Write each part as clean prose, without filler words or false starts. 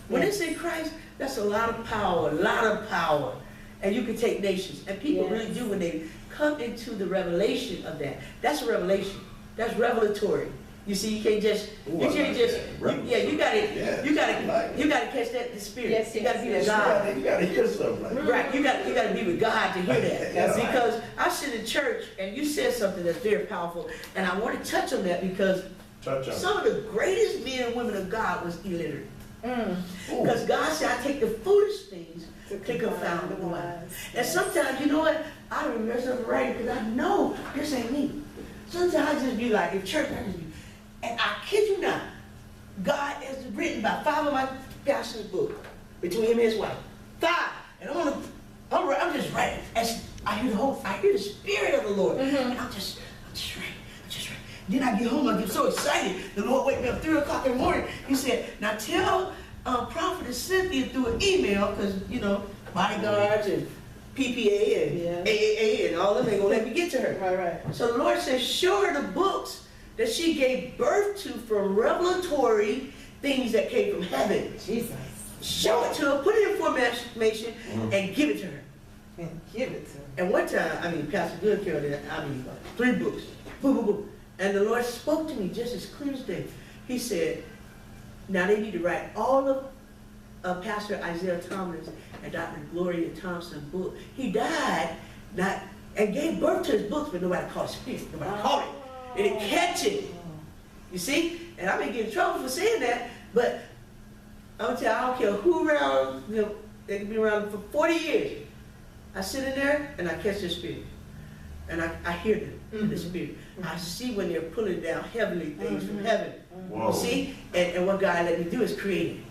When they say Christ, that's a lot of power, and you can take nations. And people really do when they come into the revelation of that. That's a revelation. That's revelatory. You see, you can't just, you gotta catch that in the spirit. Yes, you gotta be with God. You gotta hear something like that. Right, you gotta be with God to hear that. Yeah. Because I sit in church and you said something that's very powerful, and I want to touch on that because some of the greatest men and women of God was illiterate. Because God said, I take the foolish things to confound the wise. And sometimes, you know what? I don't remember something right because I know this ain't me. Sometimes I just be like, in church, I just be, and I kid you not, God has written about 5 of my pastor's books between him and his wife. 5. And I'm just writing. As I hear the Spirit of the Lord. And I'm just writing. Then I get home, I get so excited. The Lord wake me up 3 o'clock in the morning. He said, now tell Prophetess Cynthia through an email, because, you know, bodyguards and PPA and AAA and all them ain't gonna let me get to her. Right. So the Lord said, show her the books that she gave birth to from revelatory things that came from heaven. Jesus. Show it to her, put it in formation, and give it to her. And give it to her. And one time, Pastor Good carried it, 3 books. Boom, boom, boom. And the Lord spoke to me just as clear as day. He said, now they need to write all of Pastor Isaiah Thomas and Dr. Gloria Thompson's book. He died and gave birth to his books, but nobody caught his spirit. Nobody caught it. They didn't catch it. You see? And I may get in trouble for saying that, but I'm going to tell you, I don't care who around, they can be around for 40 years. I sit in there and I catch their spirit. And I hear them in the spirit. I see when they're pulling down heavenly things from heaven. You see? And what God let me do is create it.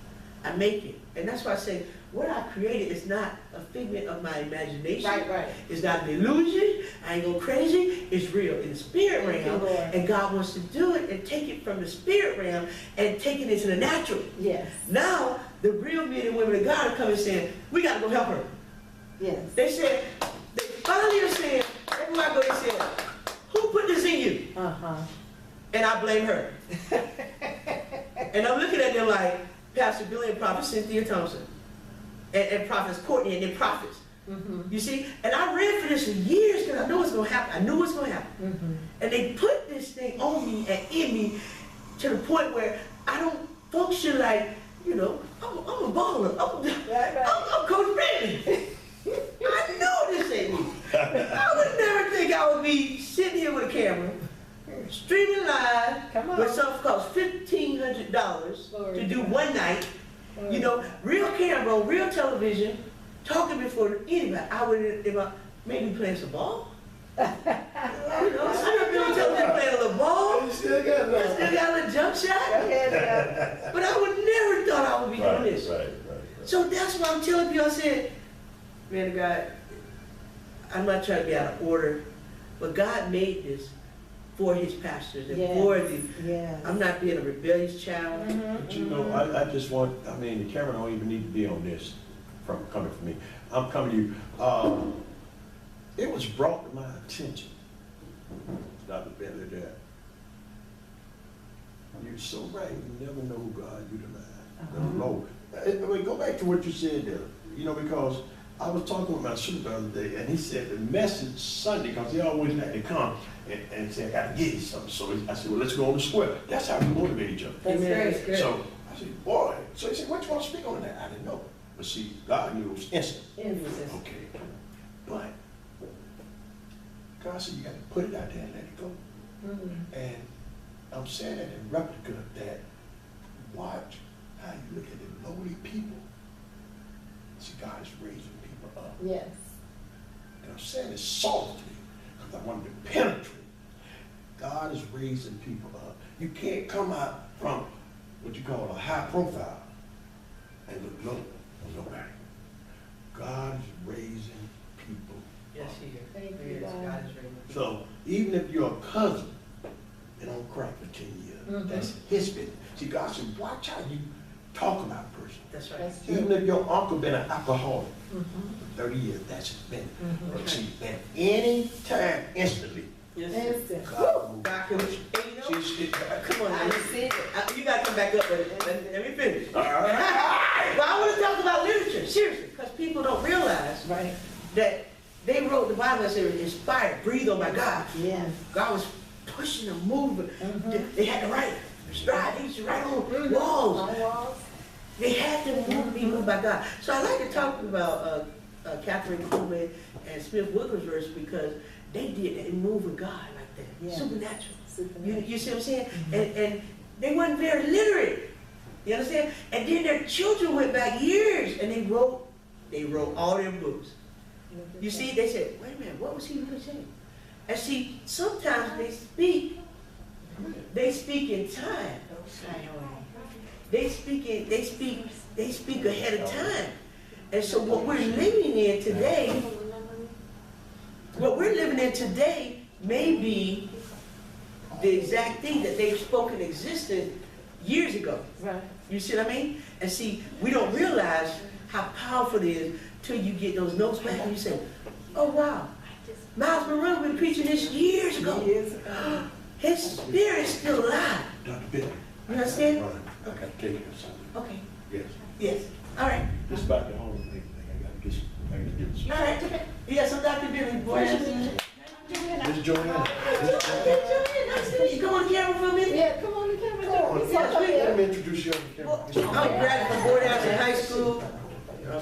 I make it. And that's why I say, what I created is not a figment of my imagination. Right. It's not an illusion. I ain't go crazy. It's real in the spirit realm. And God wants to do it and take it from the spirit realm and take it into the natural. Yes. Now, the real men and women of God are coming saying, we got to go help her. Yes. They said, they finally are saying, everywhere I go, they said, who put this in you? And I blame her. And I'm looking at them like Pastor Billy and Prophet Cynthia Thompson and Prophets Courtney and then prophets. You see? And I read for this for years because I knew it was going to happen. I knew it was going to happen. And they put this thing on me and in me to the point where I don't function like, you know, I'm a baller. I'm Coach Bentley. I know this ain't me. I would never think I would be sitting here with a camera, streaming live with something costs $1,500 to do one night. You know, real camera, real television, talking before anybody. I would maybe playing some ball. You know, I never been on television playing a little ball. Still got a little jump shot. But I would never thought I would be doing this. Right. So that's why I'm telling you, I said, man of God, I'm not trying to be out of order, but God made this for his pastors and for the, I'm not being a rebellious child. But you know, I just want, the camera don't even need to be on this coming from me. I'm coming to you. It was brought to my attention, Dr. Bentley, that you're so right, you never know who God utilized. Never know. Go back to what you said there, you know, because I was talking with my super the other day, and he said the message Sunday, because he always had to come and say, I got to get you something. So I said, well, let's go on the square. That's how we motivate each other. That's great. So I said, boy. So he said, what you want to speak on that? I didn't know. But see, God knew it was instant. Okay. But God said, you got to put it out there and let it go. And I'm saying that in replica of that, watch how you look at the lowly people. See, God is raising people up. Yes. And I'm saying it softly because I wanted to penetrate. God is raising people up. You can't come out from what you call a high profile and look low on nobody. God is raising people. Yes, he is. Thank you, God. So even if you're a cousin, they don't cry for 10 years. That's his business. See, God said, watch how you talk about a person. That's right. Even if your uncle been an alcoholic for 30 years, that's his business. But see, at any time, instantly, Instant. God can, will. come on, man. You gotta come back up with it. Let me finish. All right. I want to talk about literature, seriously, because people don't realize Right. that they wrote the Bible as they were inspired, breathed on by God. Yes. God was pushing them, moving. Mhm. They had to write, stride, they used to write on walls. On walls. They had to move, be moved by God. So I like to talk about Catherine Kuhlman and Smith Wigglesworth because they did that, they moved with God like that, Yeah. supernatural. Supernatural. You see what I'm saying? And they weren't very literate. You understand? And then their children went back years and they wrote all their books. You see, they said, wait a minute, what was he really saying? And see, sometimes they speak in time. They speak ahead of time. And so what we're living in today may be the exact thing that they've spoken existed years ago. Right. You see what I mean? And see, we don't realize how powerful it is till you get those notes back and you say, oh wow, Miles Monroe been preaching this years ago. Years ago. His spirit is still alive. Dr. Bentley. You understand? I got to take you to something. Okay. Yes. Yes. All right. Just about the whole thing. I got to get some. All right. Yes, I'm Dr. Billy. Boy, Miss Joanna. you go on camera for a minute? Yeah, come on the camera. Come on, It's up let here. me introduce you on the Well, camera. I'm a graduate from Lauderdale High School.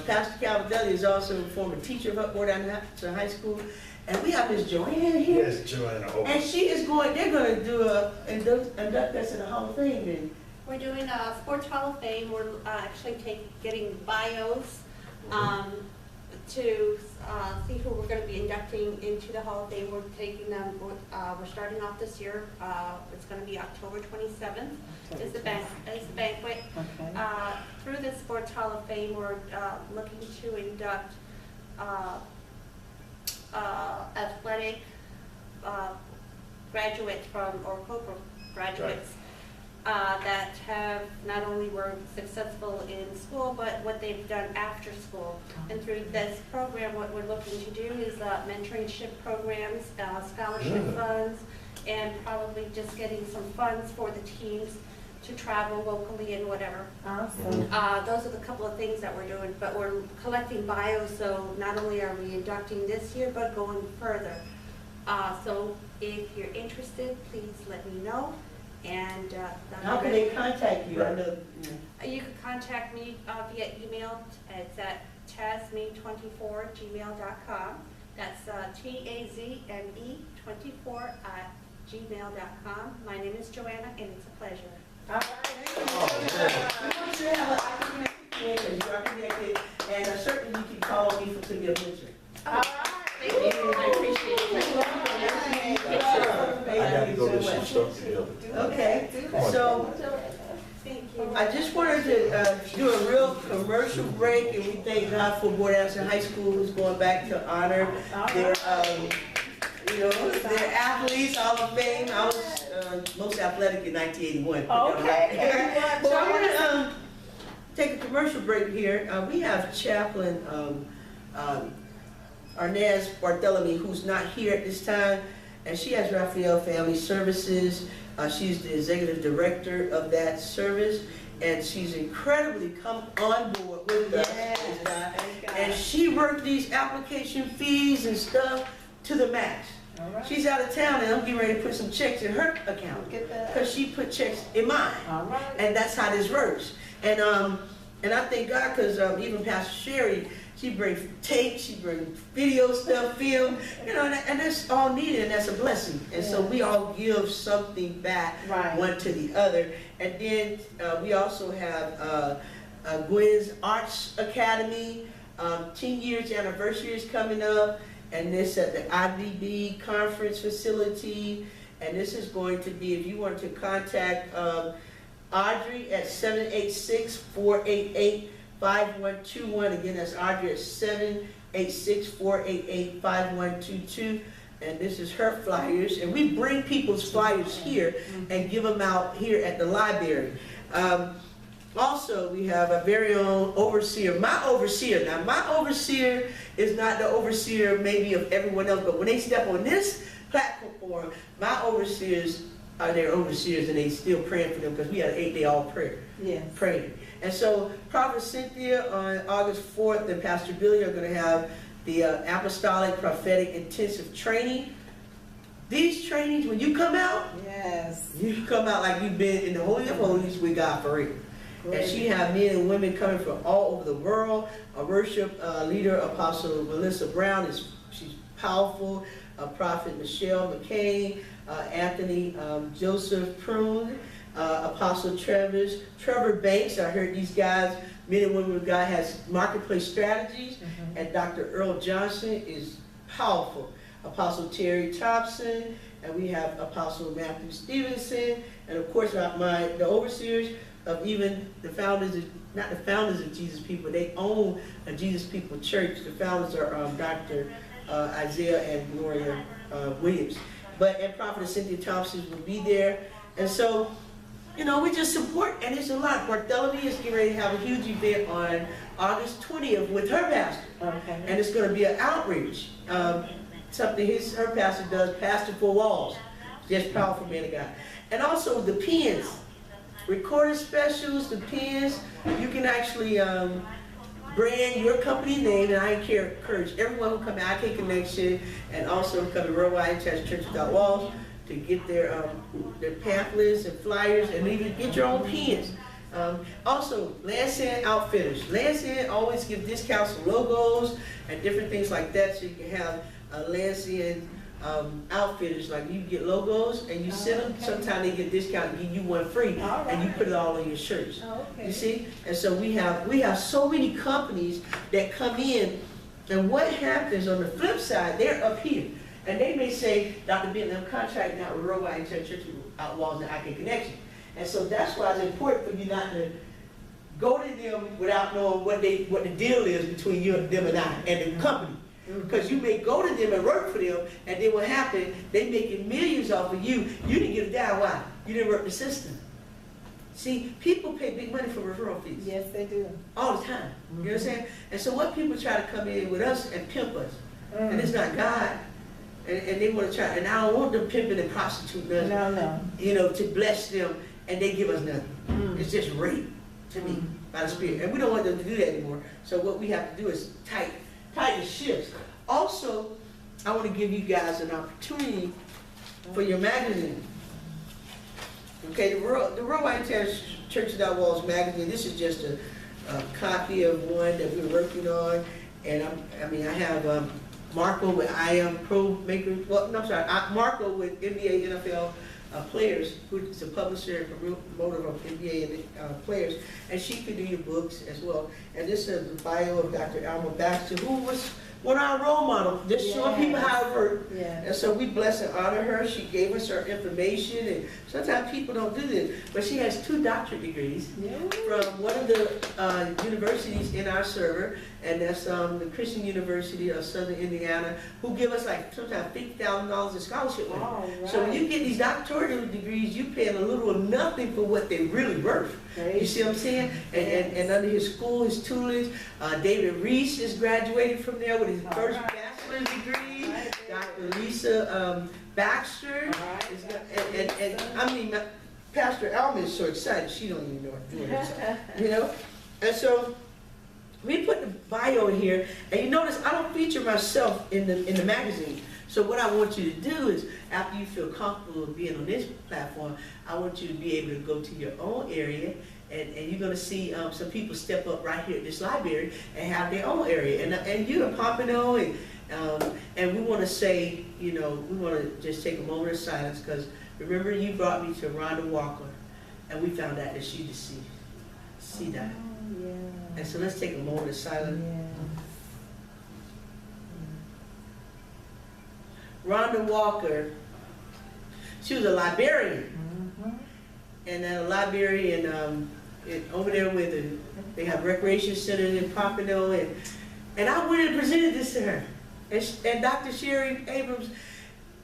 Pastor Calvin Dudley is also a former teacher of Lauderdale High School. And we have Miss Joanne here. Yes, Joanna. Oh. And they're going to do induct us in the Hall of Fame. And We're doing a Sports Hall of Fame. We're actually getting bios to see who we're going to be inducting into the Hall of Fame. We're taking them. We're starting off this year. It's going to be October 27th. Is the banquet. Okay. Through the Sports Hall of Fame, we're looking to induct athletic graduates or graduates that have not only were successful in school, but what they've done after school. And through this program, what we're looking to do is mentorship programs, scholarship funds, and probably just getting some funds for the teams to travel locally and whatever. Awesome. Those are the couple of things that we're doing, but we're collecting bios, so not only are we inducting this year, but going further. So if you're interested, please let me know. And how can they contact you? I know. you can contact me via email. It's at tazme24@gmail.com. That's TAZME24@gmail.com. My name is Joanna, and it's a pleasure. All right. We want you to have an academic experience, you are connected, and certainly you can call me to be a mentor. All right. Thank you. I appreciate it. I got to go to some stuff together. Okay, so Thank you. I just wanted to do a real commercial break, and we thank God for Lauderdale High School who's going back to honor their, their athletes, Hall of Fame. I was most athletic in 1981. Okay. So I want to take a commercial break here. We have Chaplain Arnaz Bartholomew, who's not here at this time, and she has Raphael Family Services. She's the executive director of that service, and she's incredibly come on board with us. And she worked these application fees and stuff to the max. Right. She's out of town, and I'm getting ready to put some checks in her account because she put checks in mine. All right. And that's how this works. And I thank God because even Pastor Sherry, she brings tape, she brings video stuff, film, and that's all needed, and that's a blessing. And so we all give something back, one to the other. And then we also have Gwen's Arts Academy, 10 years anniversary is coming up, and this at the IDB conference facility. And this is going to be, if you want to contact Audrey at 786-488-5121. Again, that's Audrey at 786-488-5122. And this is her flyers. And we bring people's flyers here and give them out here at the library. Also, we have a very own overseer, my overseer. Now, my overseer is not the overseer maybe of everyone else, but when they step on this platform, my overseers are their overseers, and they still praying for them because we had an 8-day all prayer. Yes. Praying. And so Prophet Cynthia on August 4th and Pastor Billy are going to have the Apostolic Prophetic Intensive Training. These trainings, when you come out, Yes. you come out like you've been in the Holy of Holies with God for real. And she have men and women coming from all over the world. Our worship leader, Apostle Melissa Brown, she's powerful. Prophet Michelle McCain, Anthony Joseph Prune, Apostle Trevor Banks. I heard these guys, men and women of God, has marketplace strategies. And Dr. Earl Johnson is powerful. Apostle Terry Thompson, and we have Apostle Matthew Stevenson, and of course the overseers of even the founders, not the founders of Jesus People, they own a Jesus People church. The founders are Dr. Isaiah and Gloria Williams. And Prophet Cynthia Thompson will be there. And so, you know, we just support, and it's a lot. Bartholomew is getting ready to have a huge event on August 20th with her pastor. Okay. And it's going to be an outreach. Something her pastor does, Pastor for Walls. Just powerful man of God. And also the pens, recorded specials, the pens, you can actually brand your company name, and I encourage everyone who come to IK Connection and also come to Worldwide Church Without Walls to get their pamphlets and flyers, and even get your own pens. Also, Land's End Outfitters. Land's End always give discounts on logos and different things like that, so you can have Land's End Outfitters. Like you get logos and you send them. Sometimes they get discount and give you one free, and you put it all on your shirts. You see? And so we have so many companies that come in, and what happens on the flip side, they're up here. And they may say, Dr. Bentley, I'm contracting out with Worldwide Church Without Walls and IK Connection. And so that's why it's important for you not to go to them without knowing what the deal is between you and them and I and the company. Because you may go to them and work for them, and then what happened, they making millions off of you. You didn't get a dime. Why? You didn't work the system. See, people pay big money for referral fees. Yes, they do. All the time. You know what I'm saying? And so what people try to come in with us and pimp us, and it's not God. And they want to try, and I don't want them pimping and prostituting us. No. You know, to bless them, and they give us nothing. It's just rape to me by the Spirit, and we don't want them to do that anymore. So what we have to do is tighten the ships. Also, I want to give you guys an opportunity for your magazine. Okay, the Worldwide Church Without Walls magazine. This is just a copy of one that we're working on, and I have Marco with I Am Pro Makers. Well, no, I'm sorry, Marco with NBA, NFL players, who's a publisher and promoter of NBA and players, and she could do your books as well. And this is the bio of Dr. Alma Baxter, who was one of our role models, just showing people how it works. And so we bless and honor her. She gave us her information, and sometimes people don't do this, but she has 2 doctorate degrees from one of the universities in our server, and that's the Christian University of Southern Indiana, who give us like sometimes $50,000 in scholarship money. So when you get these doctoral degrees, you paying a little or nothing for what they really worth. You see what I'm saying? And under his school, his tutelage, David Reese is graduated from there with his first bachelor's degree. Dr. Lisa Baxter, and I mean, Pastor Alma is so excited, she don't even know what to do with herself, you know? And so, we put the bio in here, and you notice I don't feature myself in the magazine. So what I want you to do is, after you feel comfortable being on this platform, I want you to be able to go to your own area, and you're going to see some people step up right here at this library and have their own area. And you are Pompano, and we want to say, you know, we want to just take a moment of silence, because remember you brought me to Rhonda Walker, and we found out that she deceased. See that? And so let's take a moment of silence. Rhonda Walker, she was a librarian. And at a librarian over there with they have recreation centers in Pompano, and I went and presented this to her. And Dr. Sherry Abrams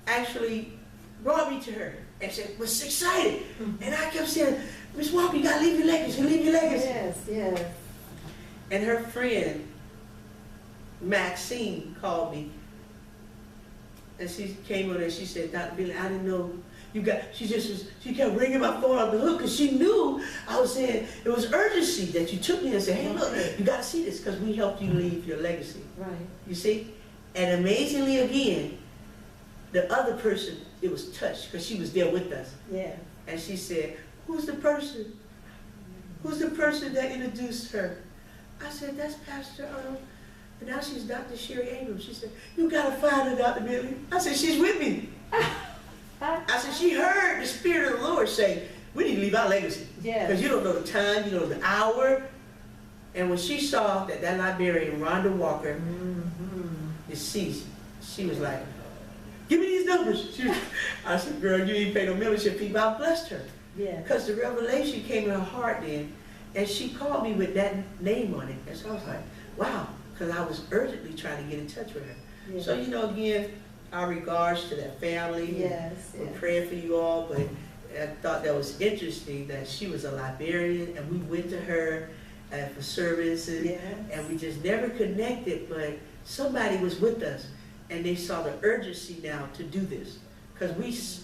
actually brought me to her and said, was excited. And I kept saying, Miss Walker, you gotta leave your legacy, leave your legacy. Yes. And her friend, Maxine, called me. And she came on and she said, Dr. Billy, I didn't know She kept ringing my phone off the hook because she knew I was saying it was urgency that you took me and said, hey, look, you got to see this because we helped you leave your legacy. Right. You see? And amazingly again, the other person, it was touched because she was there with us. Yeah. And she said, who's the person? Who's the person that introduced her? I said, that's Pastor and now she's Dr. Sherry Abrams. She said, you got to find her, Dr. Bentley. I said, she's with me. I said, she heard the Spirit of the Lord say, we need to leave our legacy. Yeah. Because you don't know the time, you don't know the hour. And when she saw that librarian, Rhonda Walker, deceased, she was like, give me these numbers. I said, girl, you ain't pay no membership fee, but I blessed her. Yeah. Because the revelation came in her heart then, and she called me with that name on it. And so I was like, wow, because I was urgently trying to get in touch with her. Yeah. So, you know, again, our regards to that family. Yes. We're Yes. praying for you all, but I thought that was interesting that she was a librarian, and we went to her for services, Yes. and we just never connected, but somebody was with us, and they saw the urgency now to do this. Because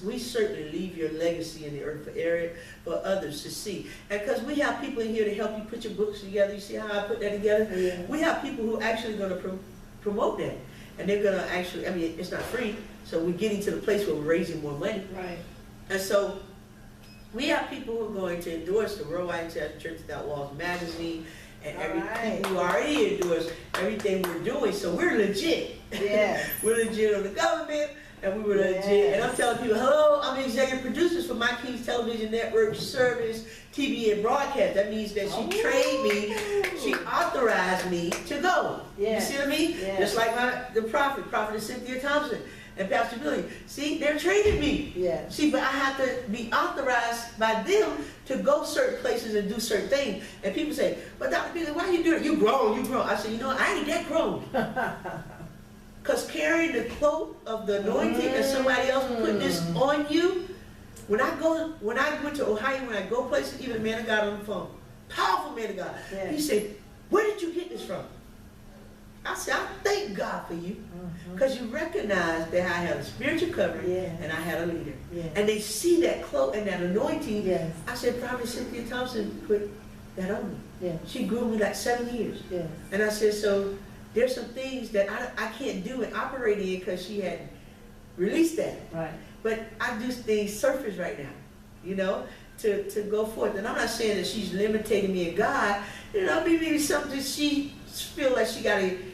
we certainly leave your legacy in the earth area for others to see. And because we have people in here to help you put your books together. You see how I put that together? Yeah. We have people who are actually going to promote that. And they're going to actually, I mean, it's not free, so we're getting to the place where we're raising more money. Right. And so we have people who are going to endorse the Worldwide Church Without Walls magazine, and people who already endorse everything we're doing. So we're legit. Yes. We're legit on the government. And we were legit, and I'm telling people, hello, I'm the executive producers for My King's Television Network Service, TV, and Broadcast. That means that she trained me, she authorized me to go. Yeah. You see what I mean? Yeah. Just like the prophetess Cynthia Thompson and Pastor Billy. See, they're training me. Yeah. See, but I have to be authorized by them to go certain places and do certain things. And people say, but Dr. Billy, why you do it? You grown. I said, you know, I ain't that grown. Because carrying the cloak of the anointing and somebody else put this on you, when I went to Ohio, when I go places, even a man of God on the phone, powerful man of God, Yeah. he said, where did you get this from? I said, I thank God for you, because you recognize that I had a spiritual covering and I had a leader. Yeah. And they see that cloak and that anointing. Yes. I said, Prophet Cynthia Thompson put that on me. Yeah. She grew me like 7 years. Yes. And I said, so there's some things that I can't do and operate in because she hadn't released that. Right. But I do things surface right now, you know, to go forth. And I'm not saying that she's limiting me in God. You know, maybe something she feel like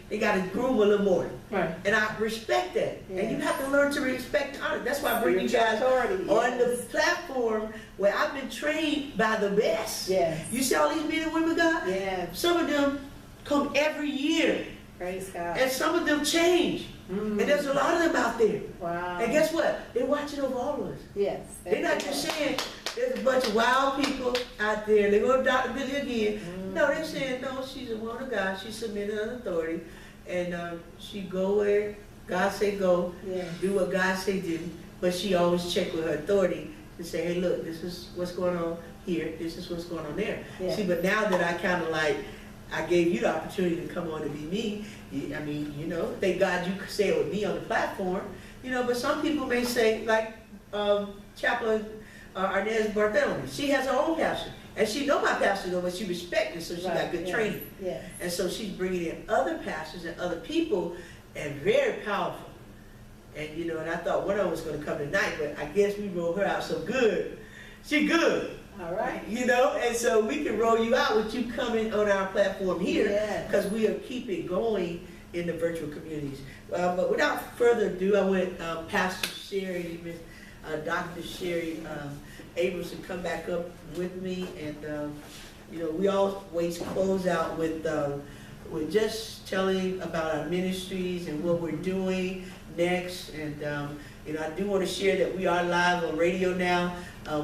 they gotta groom a little more. Right. And I respect that. Yeah. And you have to learn to respect and honor. That's why I bring you guys Authority, on yes. the platform where I've been trained by the best. Yes. You see all these men and women, God? Yes. Some of them come every year. Praise God. And some of them change. And there's a lot of them out there. Wow. And guess what? They're watching over all of us. Yes. They're not just saying there's a bunch of wild people out there. They go to Dr. Billy again. No, they're saying, no, she's a woman of God. She's submitted under authority. And she go where God say go. Yeah. Do what God say do. But she always check with her authority to say, hey, look, this is what's going on here. This is what's going on there. Yeah. See, but now that I kind of like, I gave you the opportunity to come on and be me. I mean, you know, thank God you could say it with me on the platform. You know, but some people may say, like Chaplain Arnez Bartholomew, she has her own pastor. And she know my pastor though, but she respects it, so she got good training. Yes. And so she's bringing in other pastors and other people, and very powerful. And you know, and I thought one of them was going to come tonight, but I guess we rolled her out so good. She good. All right. You know, and so we can roll you out with you coming on our platform here, because we are keeping going in the virtual communities. But without further ado, I want Pastor Sherry, Dr. Sherry Abrams to come back up with me, and you know, we always close out with just telling about our ministries and what we're doing next. And you know, I do want to share that we are live on radio now.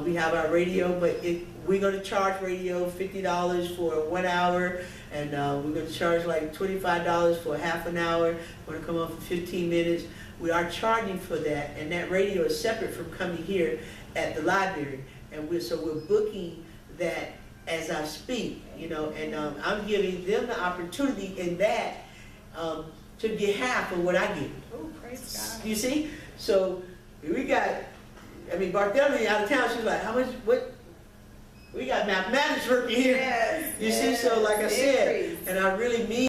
We have our radio, but we're going to charge radio $50 for 1 hour, and we're going to charge like $25 for half an hour. We're going to come on for 15 minutes. We are charging for that, and that radio is separate from coming here at the library. And we're booking that as I speak, you know, and I'm giving them the opportunity in that to get half of what I get. Oh, praise God. You see? So we got I mean, Bartholomew out of town, she's like, how much, what? We got mathematics working here. Yes, You see, so like I said, increase. and I really mean